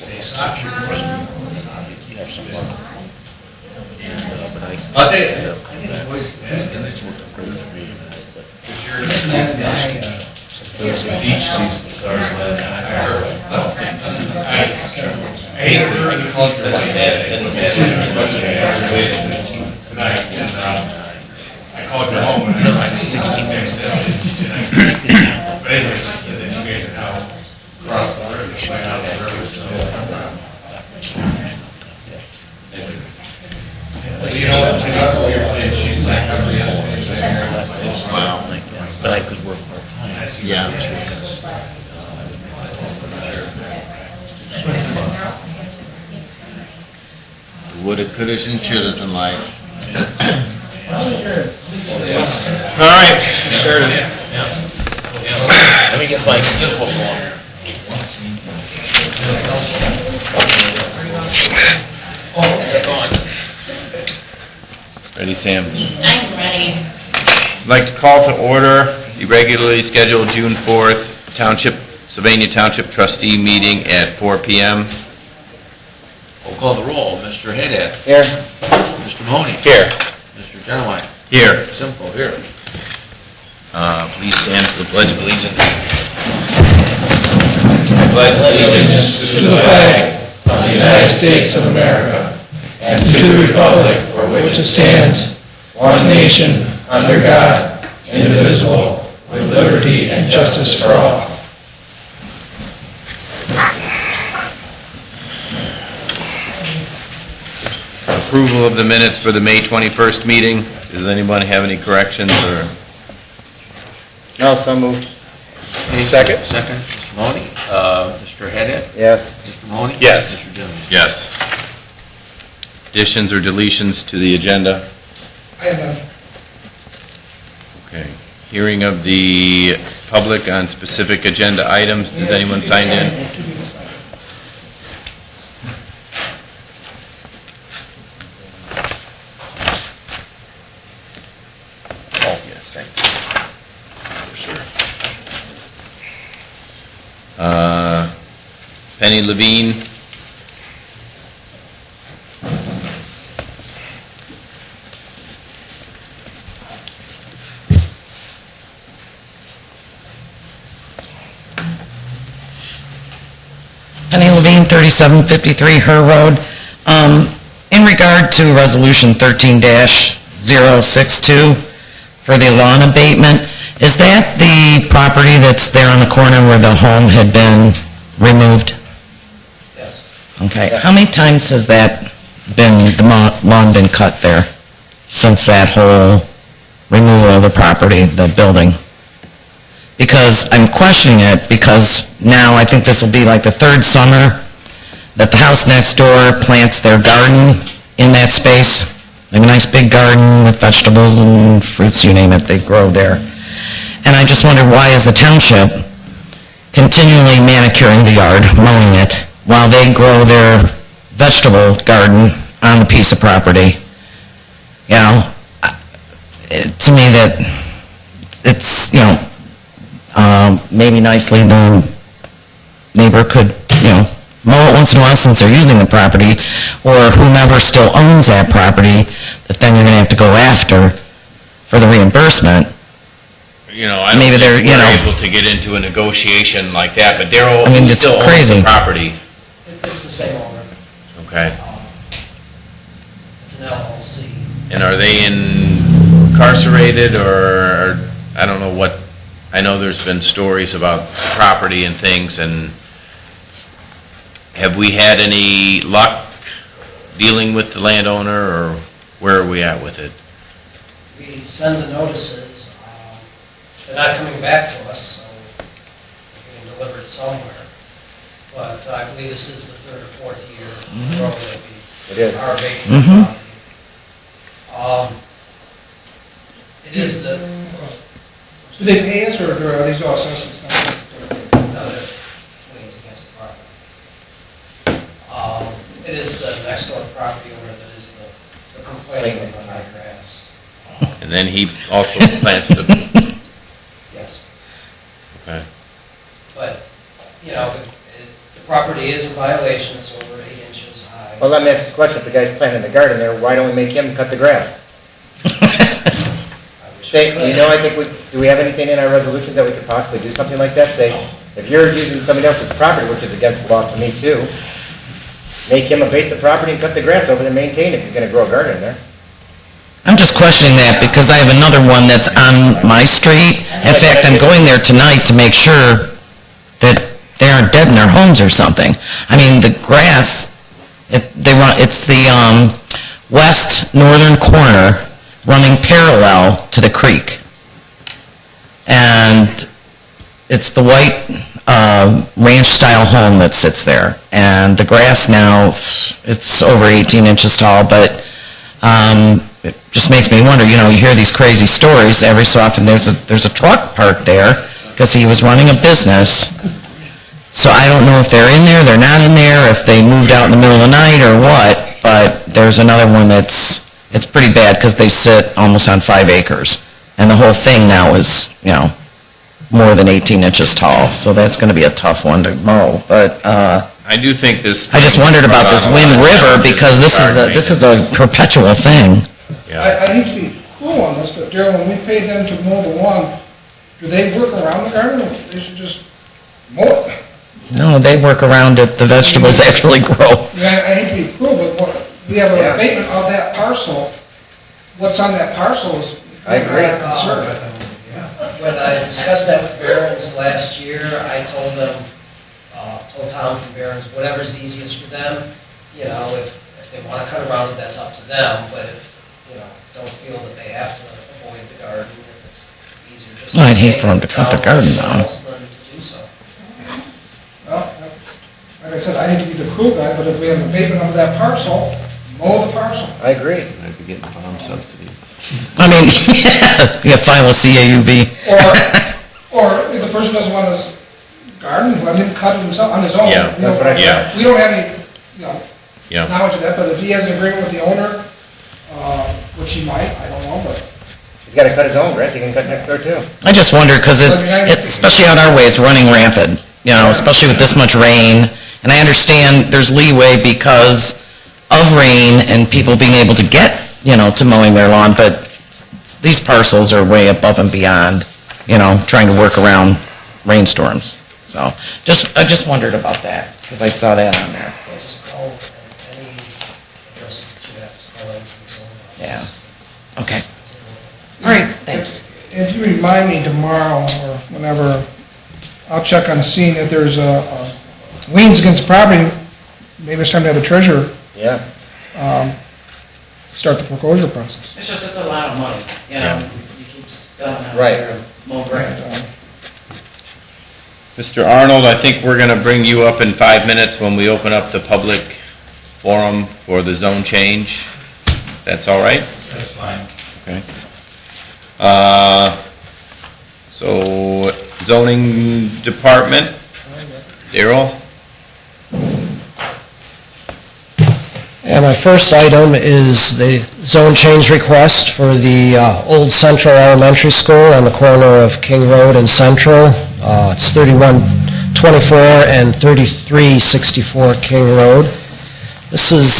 You have some luck. But I'll tell you. and it's worked great for me. But Each season started last night. I called your wife. That's a tonight, and I called her home and I was 16 minutes down. But anyway, she said that you guys are now across the river, right out the river. But you know what? She's back up yesterday. wow, but I could work part time. Yeah. Woulda, couldas, and shouldas in life. All right, started. Let me get my info going. Ready, Sam? I'm ready. I'd like to call to order the regularly scheduled June 4th Sylvania Township Trustee meeting at 4 p.m. We'll call the roll. Mr. Haddad. Here. Mr. Mahoney. Here. Mr. Genowine. Here. Simple, here. Please stand for the Pledge of Allegiance. I pledge allegiance to the flag of the United States of America and to the republic for which it stands, one nation, under God, indivisible, with liberty and justice for all. Approval of the minutes for the May 21st meeting. Does anyone have any corrections or? No, so moved. Second. Second. Mr. Mahoney. Mr. Haddad. Yes. Mr. Mahoney. Yes. Mr. Genowine. Yes. Additions or deletions to the agenda? I have none. Okay. Hearing of the public on specific agenda items. Does anyone sign in? Oh, yes, thank you. For sure. Penny Levine. Penny Levine, 3753 Her Road. In regard to Resolution 13-062 for the lawn abatement, is that the property that's there on the corner where the home had been removed? Yes. Okay, how many times has that been, the lawn been cut there since that whole removal of the property, the building? Because I'm questioning it, because now I think this will be like the third summer that the house next door plants their garden in that space. They have a nice big garden with vegetables and fruits, you name it, they grow there. And I just wonder, why is the township continually manicuring the yard, mowing it, while they grow their vegetable garden on the piece of property? You know, to me that it's, you know, maybe nicely the neighbor could, you know, mow it once in a while since they're using the property, or whomever still owns that property, that then you're going to have to go after for the reimbursement. You know, I don't Maybe they're, think you we're know, able to get into a negotiation like that, but Daryl I mean, it's still owns crazy. the property. It's the same owner. Okay. It's an LLC. And are they incarcerated, or I don't know what, I know there's been stories about the property and things, and have we had any luck dealing with the landowner, or where are we at with it? We send the notices. They're not coming back to us, so they're getting delivered somewhere. But I believe this is the third or fourth year in a row that we are abating the property. It is the... Do they pay us, or are these all assessments? Another liens against the property. It is the next door property owner that is the complaint of the high grass. And then he also plants the, Yes. okay. But, you know, the property property is in violation, it's over 8 inches high. Well, let me ask you a question. If the guy's planting a garden there, why don't we make him cut the grass? I wish we Say, could. you know, I think do we have anything in our resolution that we could possibly do something like that? Say, if you're using somebody else's property, which is against the law to me too, make him abate the property and cut the grass over there, maintain it, if he's gonna grow a garden in there. I'm just questioning that because I have another one that's on my street. In fact, I'm going there tonight to make sure that they aren't dead in their homes or something. I mean, the grass, it's the west northern corner running parallel to the creek. And it's the white ranch-style home that sits there. And the grass now, it's over 18 inches tall, but it just makes me wonder, you know, you hear these crazy stories, every so often there's a truck parked there because he was running a business. So I don't know if they're in there, they're not in there, if they moved out in the middle of the night or what, but there's another one it's pretty bad because they sit almost on 5 acres. And the whole thing now is, you know, more than 18 inches tall, so that's going to be a tough one to mow, but I do think this. I just wondered about this Wind River because this is a perpetual thing. I hate to be cruel on this, but Darryl, when we pay them to mow the lawn, do they work around the garden, or they should just mow it? No, they work around it, the vegetables actually grow. I mean, I hate to be cruel, but we have an Yeah. abatement of that parcel. What's on that parcel is I agree. our concern. When I discussed that with Barron's last year, I told them, told Tom from Barron's, whatever's easiest for them, you know, if they want to cut around it, that's up to them, but if, you know, don't feel that they have to avoid the garden, if it's easier just to... Well, I'd hate for them to cut the garden down. Than to do so. Well, like I said, I hate to be the cruel guy, but if we have an abatement of that parcel, mow the parcel. I agree. I'd be getting farm subsidies. I mean, yeah, file a CAUV. Or if the person doesn't want to garden, let him cut it himself on his own. Yeah, You know, that's what I said. We don't have any, you know, Yeah. knowledge of that, but if he has an agreement with the owner, which he might, I don't know, but He's gotta cut his own grass, he can cut next door too. I just wonder, because especially out our way, it's running rampant, you know, especially with this much rain. And I understand there's leeway because of rain and people being able to get, you know, to mowing their lawn, but these parcels are way above and beyond, you know, trying to work around rainstorms. So, I just wondered about that, because I saw that on there. We'll just call any addresses that you have, just call in to the zone. Yeah. Okay. All right, thanks. if you remind me tomorrow or whenever, I'll check on the scene. If there's a liens against property, maybe it's time to have the treasurer Yeah. start the foreclosure process. It's just, it's a lot of money, you know, you keep spelling out Right. there, mow grass. Mr. Arnold, I think we're going to bring you up in 5 minutes when we open up the public forum for the zone change. That's all right? That's fine. Okay. So zoning department, Daryl? And my first item is the zone change request for the old Central Elementary School on the corner of King Road and Central. It's 3124 and 3364 King Road. This is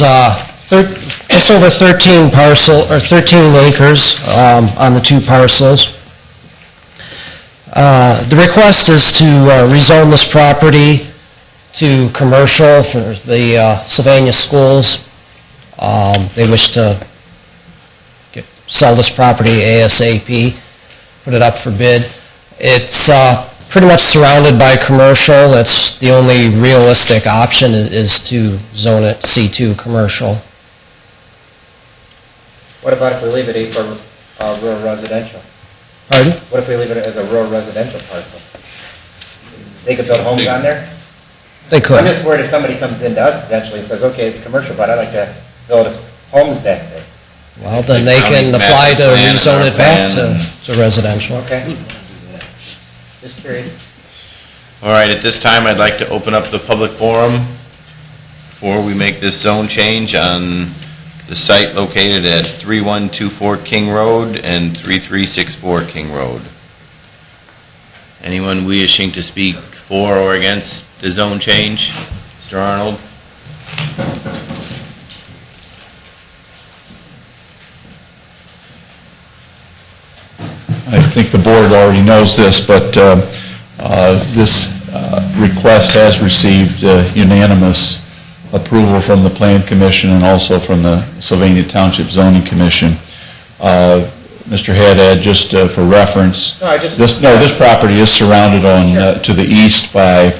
just over 13 acres on the two parcels. The request is to rezone this property to commercial for the Sylvania schools. They wish to sell this property ASAP, put it up for bid. It's pretty much surrounded by commercial. It's the only realistic option is to zone it C2 commercial. What about if we leave it A for rural residential? Pardon? What if we leave it as a rural residential parcel? They could build homes on there? They I'm could. just worried if somebody comes into us eventually and says, okay, it's commercial, but I'd like to build homes back there. Well, then The they county's can apply master to plan and rezone our it back plan. to residential. Okay. Just curious. All right, at this time, I'd like to open up the public forum before we make this zone change on the site located at 3124 King Road and 3364 King Road. Anyone wishing to speak for or against the zone change? Mr. Arnold? I think the board already knows this, but this request has received unanimous approval from the Plan Commission and also from the Sylvania Township Zoning Commission. Mr. Haddad, just for reference, this property is surrounded on to the east by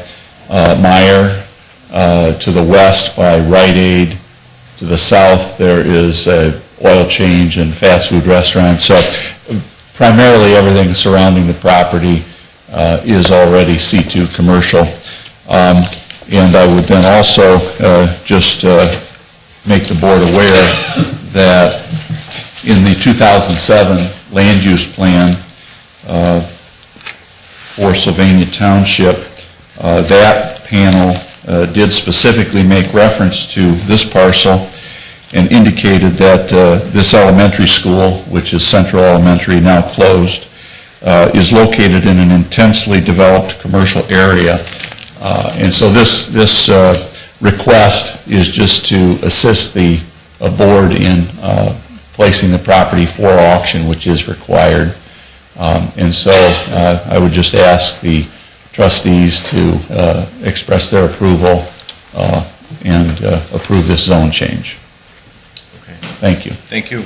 Meyer, to the west by Rite Aid, to the south there is a oil change and fast food restaurant. So primarily everything surrounding the property is already C2 commercial. And I would then also just make the board aware that in the 2007 land use plan for Sylvania Township, that panel did specifically make reference to this parcel and indicated that this elementary school, which is Central Elementary, now closed, is located in an intensely developed commercial area. And so this request is just to assist the board in placing the property for auction, which is required. And so I would just ask the trustees to express their approval and approve this zone change. Thank you. Thank you.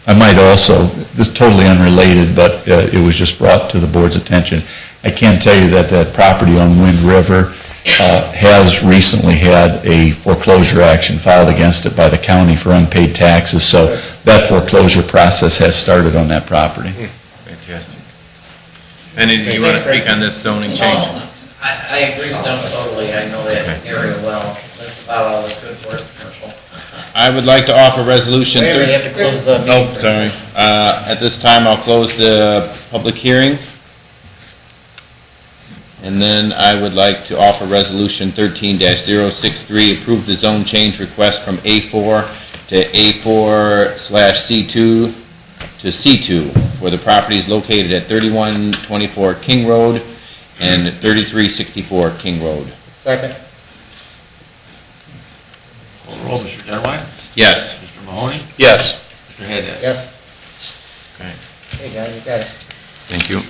I might also, this is totally unrelated, but it was just brought to the board's attention. I can tell you that that property on Wind River has recently had a foreclosure action filed against it by the county for unpaid taxes, so that foreclosure process has started on that property. Fantastic. Penny, do you want to speak on this zoning change? I agree with them totally. I know that area well. That's about all that's good for us commercial. I would like to offer resolution... Wait a minute, you have to close the meeting. Oh, sorry. At this time, I'll close the public hearing. And then I would like to offer resolution 13-063, approve the zone change request from A4 to A4/C2 to C2 for the properties located at 3124 King Road and 3364 King Road. Second. Call the roll, Mr. Dunaway? Yes. Mr. Mahoney? Yes. Mr. Haddad? Yes. Okay. Hey, John, you got it. Thank you.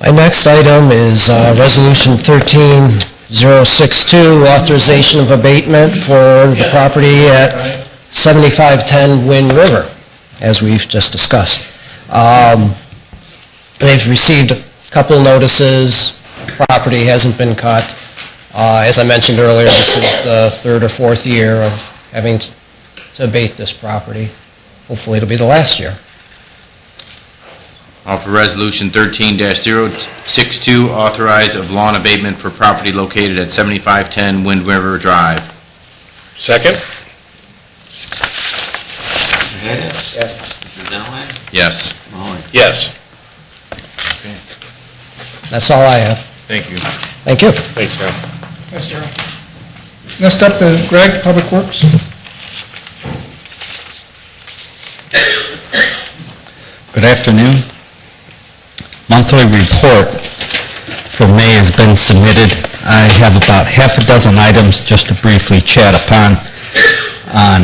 My next item is Resolution 13062, authorization of abatement for the property at 7510 Wind River, as we've just discussed. They've received a couple of notices, property hasn't been cut. As I mentioned earlier, this is the third or fourth year of having to abate this property. Hopefully it'll be the last year. Offer resolution 13-062, authorize of lawn abatement for property located at 7510 Wind River Drive. Second. Mr. Haddad? Yes. Mr. Dunaway? Yes. Mahoney? Yes. That's all I have. Thank you. Thank you. Thanks, John. Thanks, Darrell. Next up is Greg, Public Works. Good afternoon. Monthly report for May has been submitted. I have about half a dozen items just to briefly chat upon. On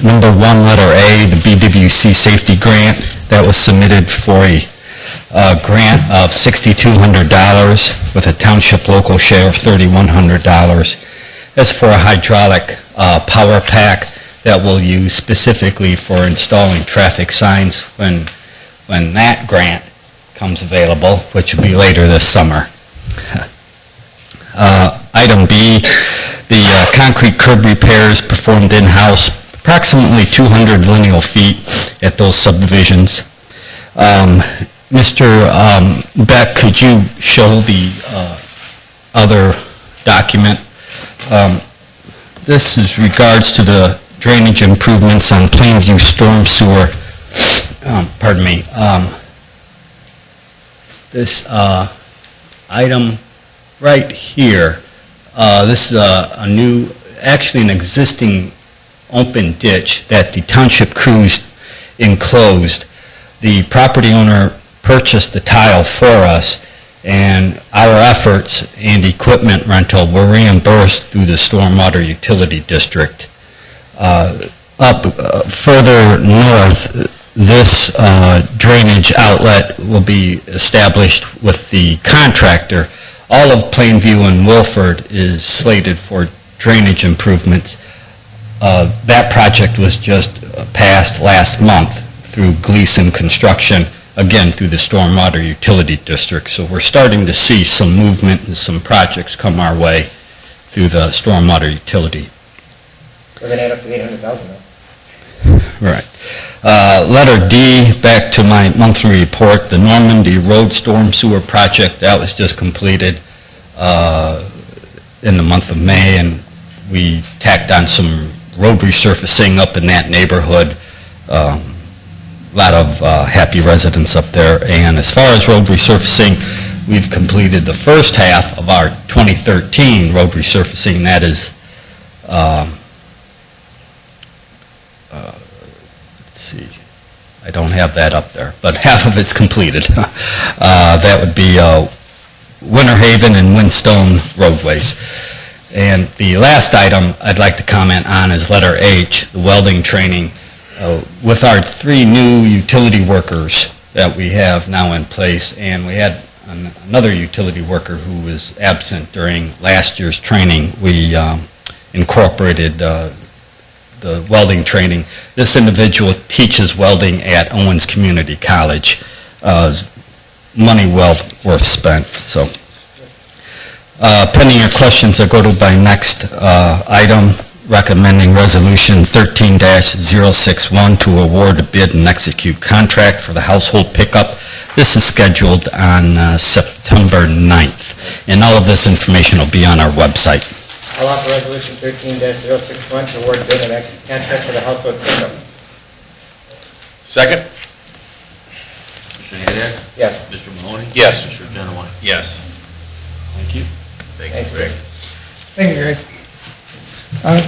number 1, letter A, the BWC safety grant that was submitted for a grant of $6,200 with a township local share of $3,100. That's for a hydraulic power pack that we'll use specifically for installing traffic signs when that grant comes available, which will be later this summer. Item B, the concrete curb repairs performed in-house, approximately 200 lineal feet at those subdivisions. Mr. Beck, could you show the other document? This is regards to the drainage improvements on Plainview storm sewer. Pardon me. This item right here, this is a new, actually an existing open ditch that the township crews enclosed. The property owner purchased the tile for us, and our efforts and equipment rental were reimbursed through the Stormwater Utility District. Further north, this drainage outlet will be established with the contractor. All of Plainview and Wilford is slated for drainage improvements. That project was just passed last month through Gleason Construction, again through the Stormwater Utility District. So we're starting to see some movement and some projects come our way through the Stormwater Utility. Doesn't add up to 800,000 though. Right. Letter D, back to my monthly report, the Normandy Road Storm Sewer Project, that was just completed in the month of May, and we tacked on some road resurfacing up in that neighborhood. A lot of happy residents up there. And as far as road resurfacing, we've completed the first half of our 2013 road resurfacing. That is, let's see, I don't have that up there, but half of it's completed. That would be Winter Haven and Windstone roadways. And the last item I'd like to comment on is letter H, the welding training. With our 3 new utility workers that we have now in place, and we had another utility worker who was absent during last year's training, we incorporated the welding training. This individual teaches welding at Owens Community College. Money well worth spent. So, pending your questions, I'll go to my next item, recommending Resolution 13-061 to award a bid and execute contract for the household pickup. This is scheduled on September 9th, and all of this information will be on our website. I'll offer Resolution 13-061 to award bid and execute contract for the household pickup. Second? Mr. Haddad? Yes. Mr. Mahoney? Yes. Mr. Genowine? Yes. Thank you. Thanks, Greg. Thank you, Greg.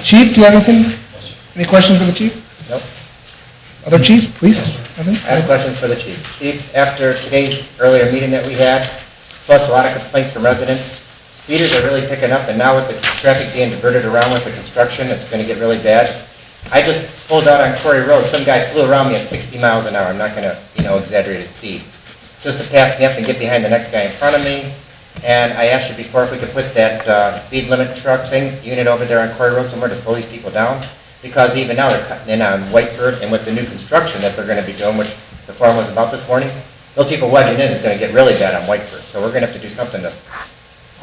Chief, do you have anything? Any questions for the chief? Nope. Other chief, please? Nothing? I have questions for the chief. Chief, after today's earlier meeting that we had, plus a lot of complaints from residents, speeders are really picking up, and now with the traffic being diverted around with the construction, it's going to get really bad. I just pulled out on Quarry Road. Some guy flew around me at 60 miles an hour. I'm not going to, exaggerate his speed. Just to pass me up and get behind the next guy in front of me. And I asked you before if we could put that speed limit truck unit over there on Quarry Road somewhere to slow these people down. Because even now they're cutting in on Whiteford, and with the new construction that they're going to be doing, which the forum was about this morning, those people wedging in is going to get really bad on Whiteford. So we're going to have to do something to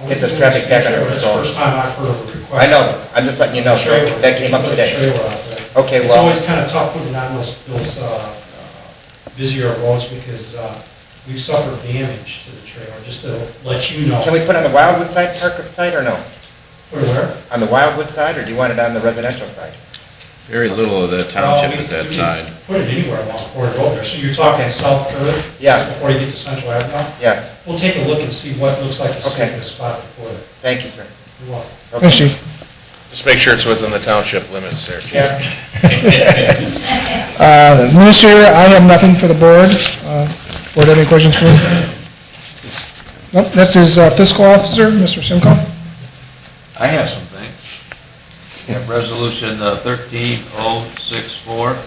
get this traffic back under control. It's the first time I've heard of a request. I know. I'm just letting you know. That came up today. Okay, well. It's always kind of tough putting on those busier roads because we've suffered damage to the trailer, just to let you know. Can we put it on the Wildwood side, Park side, or no? Put it where? On the Wildwood side, or do you want it on the residential side? Very little of the township is that side. Put it anywhere along Quarry Road there. So you're talking South Curve? Yes. Before you get to Central Avenue? Yes. We'll take a look and see what looks like the Okay. safest spot to put it. Thank you, sir. You're welcome. Thanks, chief. Just make sure it's within the township limits there, Chief. Yeah. Administrator, I have nothing for the board. Board, have any questions for me? Nope, that's his fiscal officer, Mr. Simcoe. I have some things. We have Resolution 13064,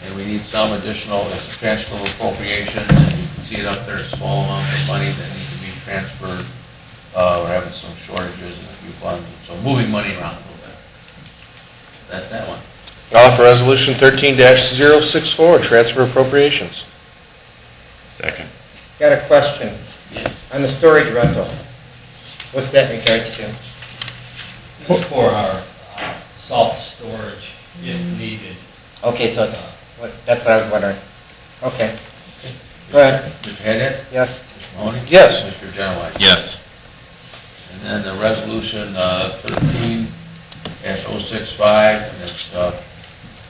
and we need some additional, it's a transfer of appropriations, and you can see it up there, a small amount of money that needs to be transferred. We're having some shortages in a few funds, so moving money around a little bit. That's that one. I'll offer Resolution 13-064, transfer appropriations. Second. Got a question. Yes. On the storage rental, what's that in regards to? It's for our salt storage if needed. Okay, so it's, that's what I was wondering. Okay. Go ahead. Mr. Haddad? Yes. Mr. Mahoney? Yes. Mr. Genowine? Yes. And then the Resolution 13-065, and it's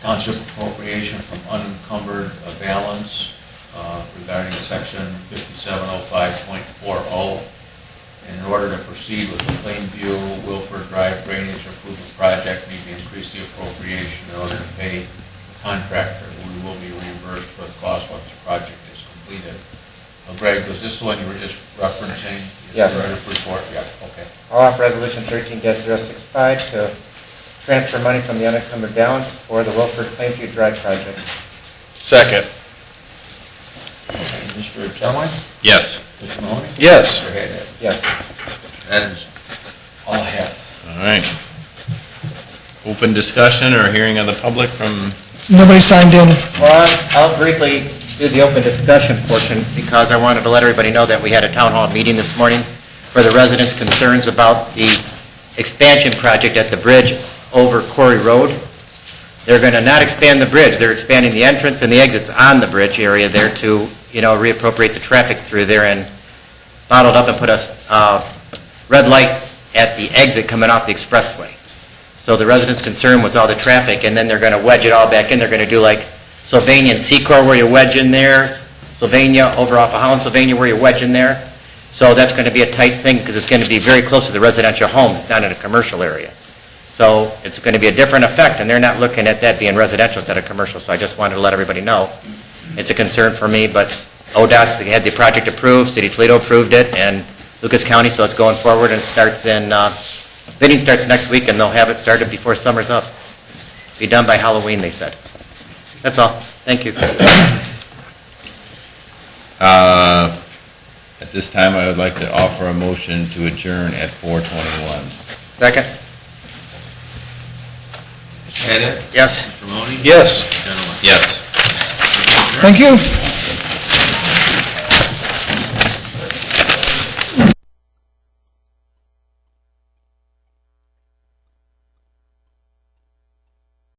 township appropriation from unencumbered balance regarding section 5705.40. In order to proceed with the Plainview Wilford Drive drainage improvement project, we need to increase the appropriation in order to pay the contractor. We will be reimbursed for the cost once the project is completed. Greg, was this the one you were just referencing? Yes. The report, yeah, okay. I'll offer resolution 13-065 to transfer money from the unencumbered balance for the Wilford Plainview Drive project. Second. Mr. Chadwick? Yes. Mr. Mahoney? Yes. Mr. Haddad? Yes. That is all I have. All right. Open discussion or hearing of the public from, Nobody signed in. Well, I'll briefly do the open discussion portion because I wanted to let everybody know that we had a town hall meeting this morning for the residents' concerns about the expansion project at the bridge over Quarry Road. They're going to not expand the bridge, they're expanding the entrance and the exits on the bridge area there to, reappropriate the traffic through there and bottled up and put a red light at the exit coming off the expressway. So the residents' concern was all the traffic, and then they're going to wedge it all back in. They're going to do like Sylvania and Secor where you wedge in there, Sylvania over off of Holland, Sylvania where you wedge in there. So that's going to be a tight thing because it's going to be very close to the residential homes. It's not in a commercial area. So it's going to be a different effect, and they're not looking at that being residential instead of commercial. So I just wanted to let everybody know. It's a concern for me, but ODOT's, they had the project approved, City of Toledo approved it, and Lucas County, so it's going forward and starts in, bidding starts next week, and they'll have it started before summer's up. Be done by Halloween, they said. That's all. Thank you. at this time, I would like to offer a motion to adjourn at 4:21. Second? Mr. Haddad? Yes. Mr. Mahoney? Yes. Mr. Genoway? Yes. Thank you.